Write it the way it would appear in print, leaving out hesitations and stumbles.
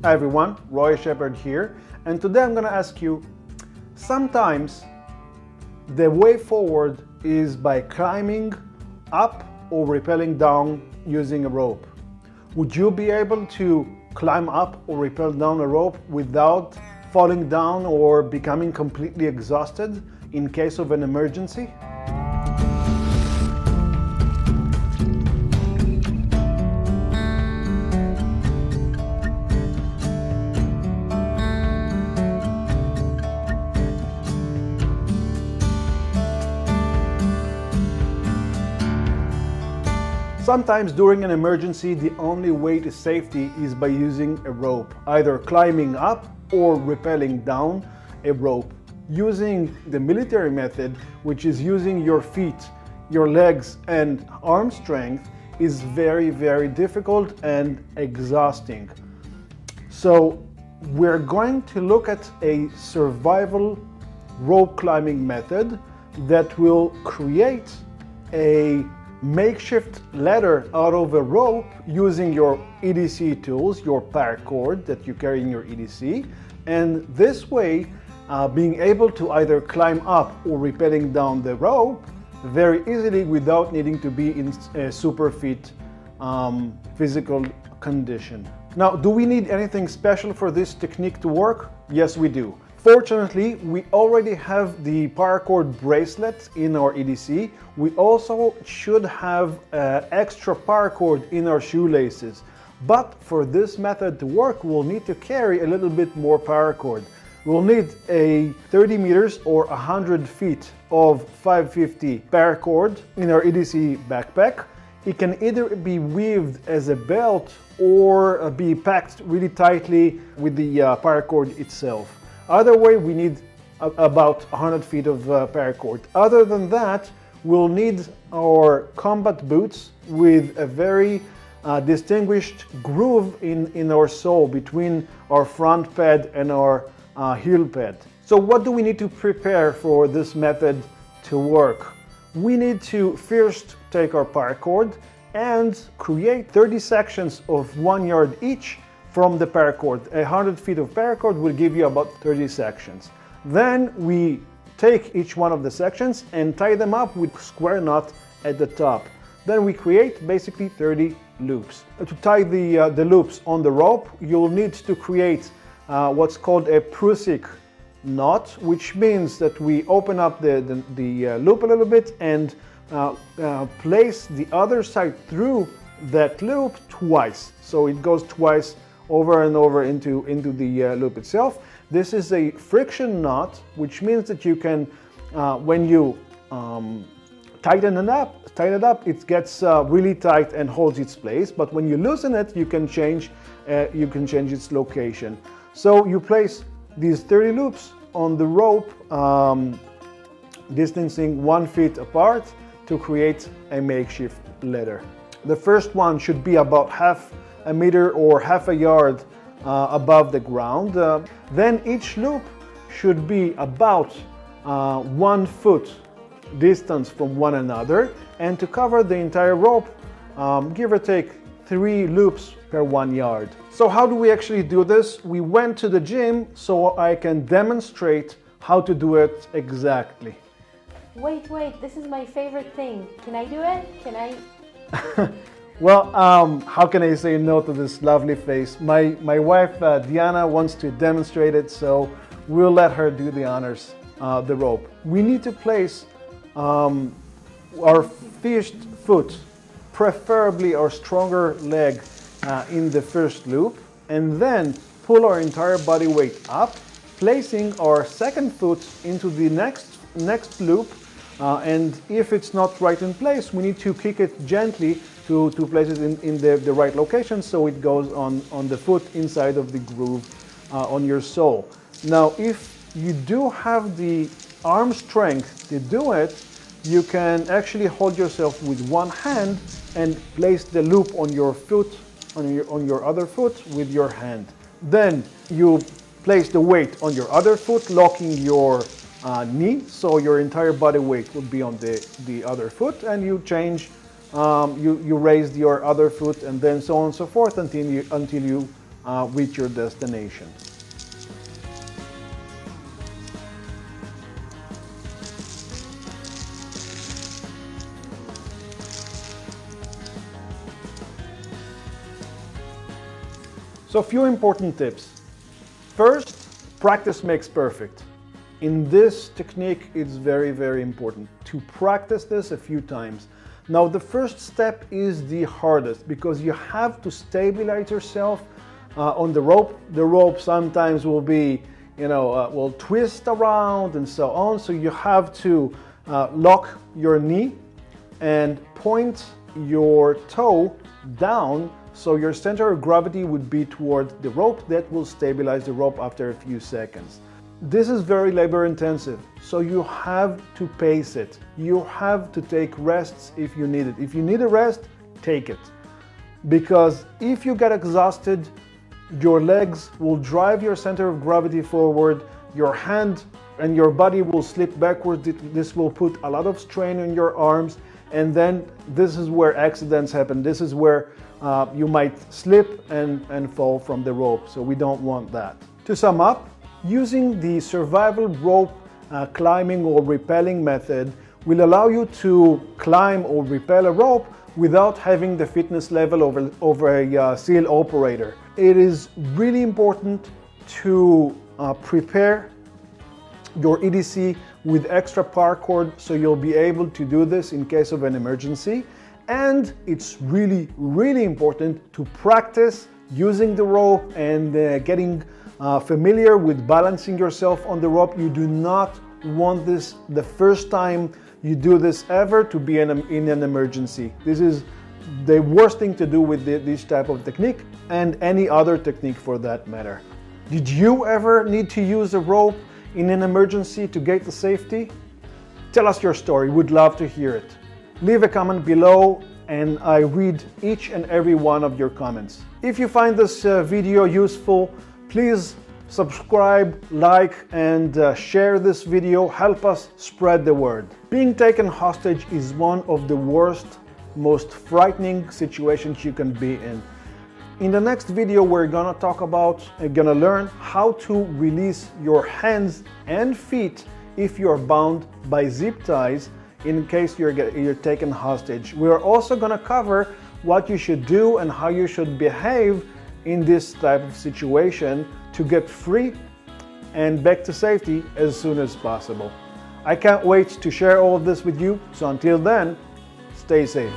Hi everyone, Roy Shepard here, and today I'm going to ask you, sometimes the way forward is by climbing up or rappelling down using a rope. Would you be able to climb up or rappel down a rope without falling down or becoming completely exhausted in case of an emergency? Sometimes during an emergency, the only way to safety is by using a rope, either climbing up or rappelling down a rope. Using the military method, which is using your feet, your legs, and arm strength, is very, very difficult and exhausting. So we're going to look at a survival rope climbing method that will create a makeshift ladder out of a rope using your EDC tools, your paracord that you carry in your EDC, and this way being able to either climb up or rappelling down the rope very easily without needing to be in a super fit physical condition. Now, do we need anything special for this technique to work? Yes, we do. Fortunately, we already have the paracord bracelet in our EDC. We also should have extra paracord in our shoelaces. But for this method to work, we'll need to carry a little bit more paracord. We'll need a 30 meters or 100 feet of 550 paracord in our EDC backpack. It can either be weaved as a belt or be packed really tightly with the paracord itself. Either way, we need about 100 feet of paracord. Other than that, we'll need our combat boots with a very distinguished groove in our sole between our front pad and our heel pad. So what do we need to prepare for this method to work? We need to first take our paracord and create 30 sections of 1 yard each from the paracord. 100 feet of paracord will give you about 30 sections. Then we take each one of the sections and tie them up with square knot at the top. Then we create basically 30 loops. To tie the loops on the rope, you'll need to create what's called a Prusik knot, which means that we open up the loop a little bit and place the other side through that loop twice. So it goes twice over and over into the loop itself. This is a friction knot, which means that you can, when you tighten it up, it gets really tight and holds its place. But when you loosen it, you can change its location. So you place these 30 loops on the rope, distancing 1 foot apart to create a makeshift ladder. The first one should be about half a meter or half a yard above the ground. Then each loop should be about 1 foot distance from one another, and to cover the entire rope, give or take 3 loops per 1 yard. So how do we actually do this? We went to the gym so I can demonstrate how to do it exactly. Wait, this is my favorite thing. Can I do it? Can I? Well, how can I say no to this lovely face? My wife, Diana, wants to demonstrate it, so we'll let her do the honors, the rope. We need to place our first foot, preferably our stronger leg, in the first loop, and then pull our entire body weight up, placing our second foot into the next loop, and if it's not right in place, we need to kick it gently to place it in the right location so it goes on the foot inside of the groove on your sole. Now, if you do have the arm strength to do it, you can actually hold yourself with one hand and place the loop on your foot, on your other foot with your hand. Then you place the weight on your other foot, locking your knee, so your entire body weight would be on the other foot, and you change, you raise your other foot, and then so on and so forth until you reach your destination. So a few important tips. First, practice makes perfect. In this technique, it's very, very important to practice this a few times. Now, the first step is the hardest because you have to stabilize yourself on the rope. The rope sometimes will be, will twist around and so on. So you have to lock your knee and point your toe down, so your center of gravity would be toward the rope. That will stabilize the rope after a few seconds. This is very labor intensive, so you have to pace it. You have to take rests if you need it. If you need a rest, take it. Because if you get exhausted, your legs will drive your center of gravity forward, your hand and your body will slip backwards. This will put a lot of strain on your arms, and then this is where accidents happen. This is where you might slip and fall from the rope, so we don't want that. To sum up, using the survival rope climbing or rappelling method will allow you to climb or rappel a rope without having the fitness level over a SEAL operator. It is really important to prepare your EDC with extra paracord so you'll be able to do this in case of an emergency. And it's really, really important to practice using the rope and getting familiar with balancing yourself on the rope. You do not want this the first time you do this ever to be in an emergency. This is the worst thing to do with this type of technique and any other technique for that matter. Did you ever need to use a rope in an emergency to get to safety? Tell us your story. We'd love to hear it. Leave a comment below and I read each and every one of your comments. If you find this video useful, please subscribe, like, and share this video. Help us spread the word. Being taken hostage is one of the worst, most frightening situations you can be in. In the next video, we're gonna learn how to release your hands and feet if you're bound by zip ties in case you're taken hostage. We're also gonna cover what you should do and how you should behave in this type of situation to get free and back to safety as soon as possible. I can't wait to share all of this with you. So until then, stay safe.